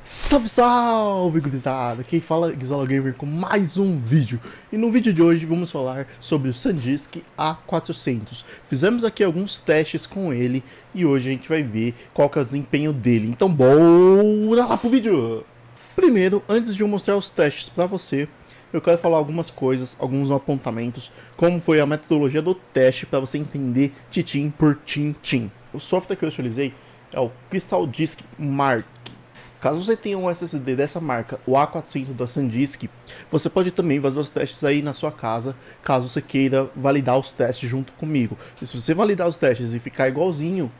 Salve, salve, gurizada! Quem fala é Guizola Gamer com mais um vídeo. E no vídeo de hoje vamos falar sobre o SanDisk A400. Fizemos aqui alguns testes com ele e hoje a gente vai ver qual que é o desempenho dele. Então bora lá pro vídeo! Primeiro, antes de eu mostrar os testes pra você, eu quero falar algumas coisas, alguns apontamentos, como foi a metodologia do teste para você entender titim por tintim. O software que eu utilizei é o Crystal Disk Mark. Caso você tenha um SSD dessa marca, o A400 da SanDisk, você pode também fazer os testes aí na sua casa, caso você queira validar os testes junto comigo. E se você validar os testes e ficar igualzinho,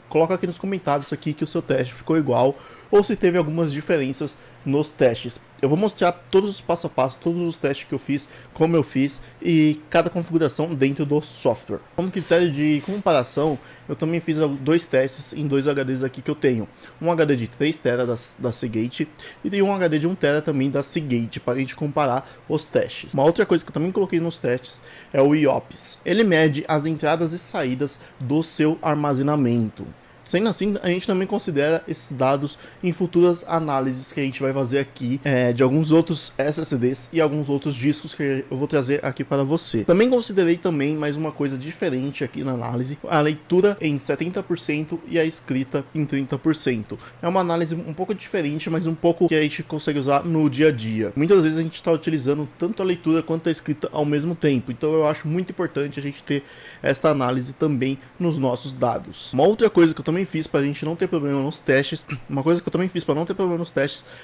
coloca aqui nos comentários aqui que o seu teste ficou igual, ou se teve algumas diferenças nos testes. Eu vou mostrar todos os passo a passo, todos os testes que eu fiz, como eu fiz e cada configuração dentro do software. Como critério de comparação, eu também fiz dois testes em dois HDs aqui que eu tenho. Um HD de 3 TB da Seagate e tem um HD de 1 TB também da Seagate, para a gente comparar os testes. Uma outra coisa que eu também coloquei nos testes é o IOPS. Ele mede as entradas e saídas do seu armazenamento. Sendo assim, a gente também considera esses dados em futuras análises que a gente vai fazer aqui de alguns outros SSDs e alguns outros discos que eu vou trazer aqui para você. Também considerei também mais uma coisa diferente aqui na análise, a leitura em 70% e a escrita em 30%. É uma análise um pouco diferente, mas um pouco que a gente consegue usar no dia a dia. Muitas vezes a gente está utilizando tanto a leitura quanto a escrita ao mesmo tempo, então eu acho muito importante a gente ter esta análise também nos nossos dados. Uma outra coisa que eu também fiz para a gente não ter problema nos testes,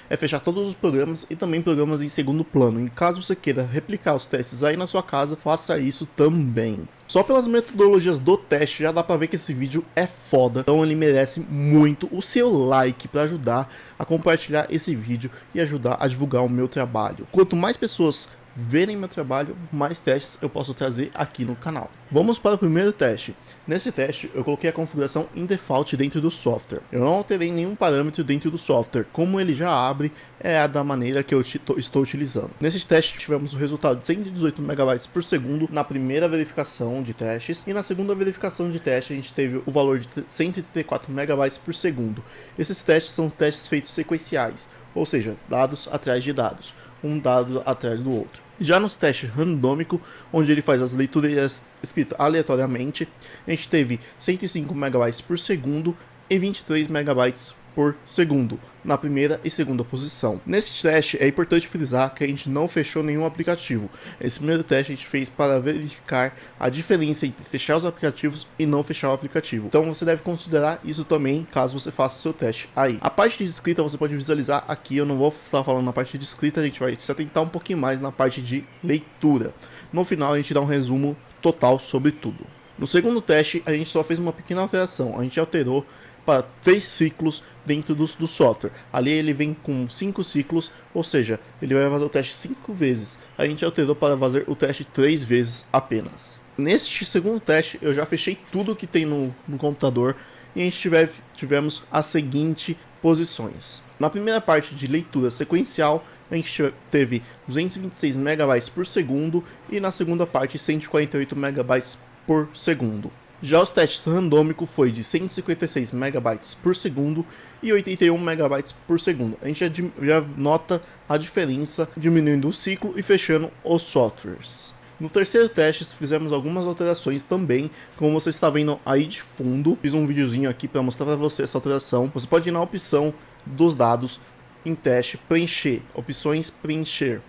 é fechar todos os programas e também programas em segundo plano. Em caso você queira replicar os testes aí na sua casa, faça isso também. Só pelas metodologias do teste já dá pra ver que esse vídeo é foda, então ele merece muito o seu like para ajudar a compartilhar esse vídeo e ajudar a divulgar o meu trabalho. Quanto mais pessoas verem meu trabalho, mais testes eu posso trazer aqui no canal. Vamos para o primeiro teste. Nesse teste eu coloquei a configuração em default dentro do software. Eu não alterei nenhum parâmetro dentro do software, como ele já abre, é da maneira que eu estou utilizando. Nesse teste tivemos o resultado de 118 MB por segundo na primeira verificação de testes, e na segunda verificação de teste a gente teve o valor de 134 MB por segundo. Esses testes são testes feitos sequenciais, ou seja, dados atrás de dados, um dado atrás do outro. Já nos testes randômico, onde ele faz as leituras escritas aleatoriamente, a gente teve 105 MB por segundo e 23 MB por segundo na primeira e segunda posição. Nesse teste é importante frisar que a gente não fechou nenhum aplicativo. Esse primeiro teste a gente fez para verificar a diferença entre fechar os aplicativos e não fechar o aplicativo. Então você deve considerar isso também caso você faça o seu teste aí. A parte de escrita você pode visualizar aqui, eu não vou estar falando na parte de escrita, a gente vai se atentar um pouquinho mais na parte de leitura. No final a gente dá um resumo total sobre tudo. No segundo teste a gente só fez uma pequena alteração, a gente alterou para 3 ciclos dentro do software. Ali ele vem com 5 ciclos, ou seja, ele vai fazer o teste 5 vezes. A gente alterou para fazer o teste 3 vezes apenas. Neste segundo teste eu já fechei tudo que tem no computador e a gente tivemos as seguintes posições. Na primeira parte de leitura sequencial a gente teve 226 MB por segundo e na segunda parte 148 MB por segundo. Já os testes randômico foi de 156 MB por segundo e 81 MB por segundo. A gente já nota a diferença diminuindo o ciclo e fechando os softwares. No terceiro teste fizemos algumas alterações também, como você está vendo aí de fundo. Fiz um videozinho aqui para mostrar para você essa alteração. Você pode ir na opção dos dados em teste, preencher, opções preencher,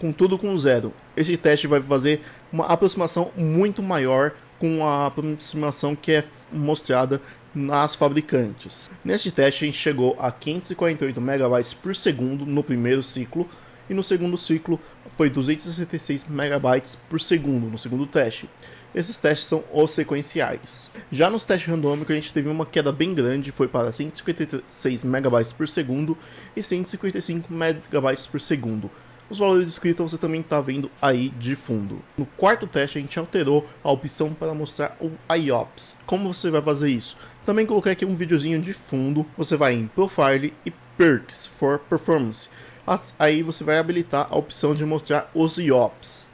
com tudo com zero. Esse teste vai fazer uma aproximação muito maior com a aproximação que é mostrada nas fabricantes. Neste teste a gente chegou a 548 MB por segundo no primeiro ciclo e no segundo ciclo foi 266 MB por segundo no segundo teste. Esses testes são os sequenciais. Já nos testes randômicos a gente teve uma queda bem grande, foi para 156 MB por segundo e 155 MB por segundo. Os valores de escrita você também está vendo aí de fundo. No quarto teste a gente alterou a opção para mostrar o IOPS. Como você vai fazer isso? Também coloquei aqui um videozinho de fundo. Você vai em Profile e Perks for Performance. Aí você vai habilitar a opção de mostrar os IOPS.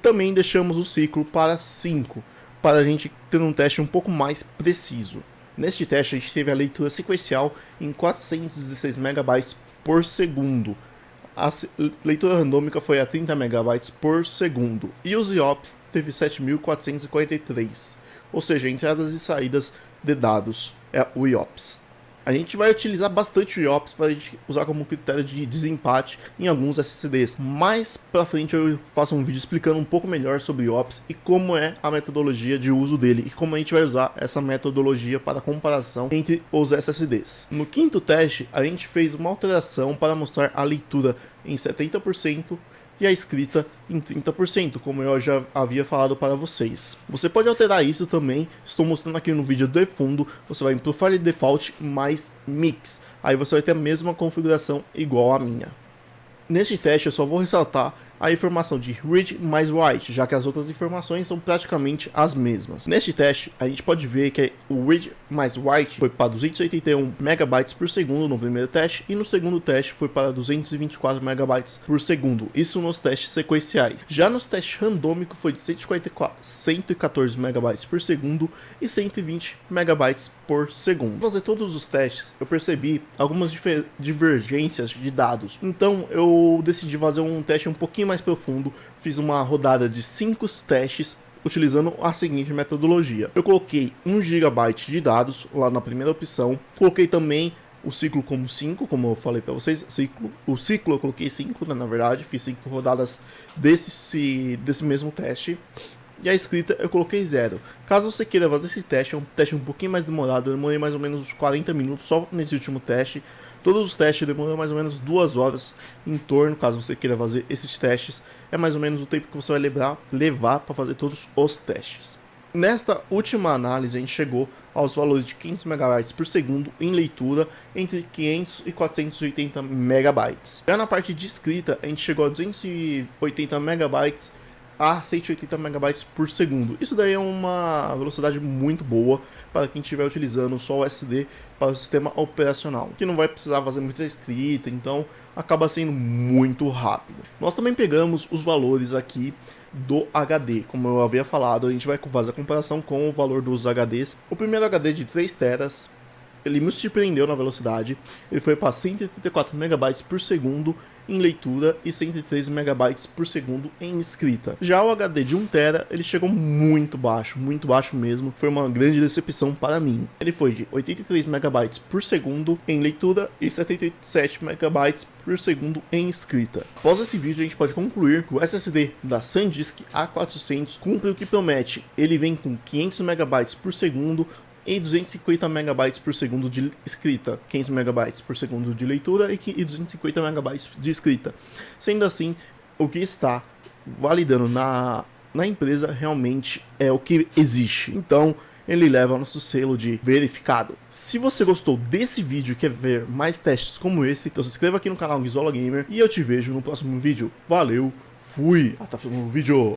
Também deixamos o ciclo para 5, para a gente ter um teste um pouco mais preciso. Neste teste a gente teve a leitura sequencial em 416 MB por segundo. A leitura randômica foi a 30 MB por segundo. E os IOPS teve 7.443. Ou seja, entradas e saídas de dados é o IOPS. A gente vai utilizar bastante o IOPS para a gente usar como critério de desempate em alguns SSDs. Mais pra frente eu faço um vídeo explicando um pouco melhor sobre o IOPS e como é a metodologia de uso dele e como a gente vai usar essa metodologia para comparação entre os SSDs. No quinto teste, a gente fez uma alteração para mostrar a leitura em 70% e a escrita em 30%, como eu já havia falado para vocês. Você pode alterar isso também, estou mostrando aqui no vídeo de fundo. Você vai em Profile Default mais Mix, aí você vai ter a mesma configuração igual a minha. Neste teste eu só vou ressaltar a informação de Read mais Write, já que as outras informações são praticamente as mesmas. Neste teste, a gente pode ver que o Read mais Write foi para 281 MB por segundo no primeiro teste, e no segundo teste foi para 224 MB por segundo, isso nos testes sequenciais. Já nos testes randômicos foi de 114 MB por segundo e 120 MB por segundo. Ao fazer todos os testes, eu percebi algumas divergências de dados, então eu decidi fazer um teste um pouquinho mais profundo. Fiz uma rodada de 5 testes utilizando a seguinte metodologia. Eu coloquei 1 GB de dados lá na primeira opção, coloquei também o ciclo como 5, como eu falei para vocês, o ciclo eu coloquei 5, né, na verdade, fiz 5 rodadas desse mesmo teste. E a escrita eu coloquei 0. Caso você queira fazer esse teste, é um teste um pouquinho mais demorado, eu demorei mais ou menos uns 40 minutos só nesse último teste. Todos os testes demoram mais ou menos 2 horas em torno, caso você queira fazer esses testes. É mais ou menos o tempo que você vai levar para fazer todos os testes. Nesta última análise, a gente chegou aos valores de 500 MB por segundo em leitura, entre 500 e 480 MB. Já na parte de escrita, a gente chegou a 280 MB a 180 MB por segundo. Isso daí é uma velocidade muito boa para quem estiver utilizando só o SD para o sistema operacional, que não vai precisar fazer muita escrita, então acaba sendo muito rápido. Nós também pegamos os valores aqui do HD, como eu havia falado, a gente vai fazer a comparação com o valor dos HDs. O primeiro HD de 3 teras, ele me surpreendeu na velocidade, ele foi para 134 MB por segundo em leitura e 103 MB por segundo em escrita. Já o HD de 1 TB, ele chegou muito baixo mesmo, foi uma grande decepção para mim. Ele foi de 83 MB por segundo em leitura e 77 MB por segundo em escrita. Após esse vídeo, a gente pode concluir que o SSD da SanDisk A400 cumpre o que promete. Ele vem com 500 MB por segundo e 250 MB por segundo de escrita, 500 MB por segundo de leitura e 250 MB de escrita. Sendo assim, o que está validando na empresa realmente é o que existe. Então, ele leva nosso selo de verificado. Se você gostou desse vídeo e quer ver mais testes como esse, então se inscreva aqui no canal Guizola Gamer e eu te vejo no próximo vídeo. Valeu, fui, até o próximo vídeo.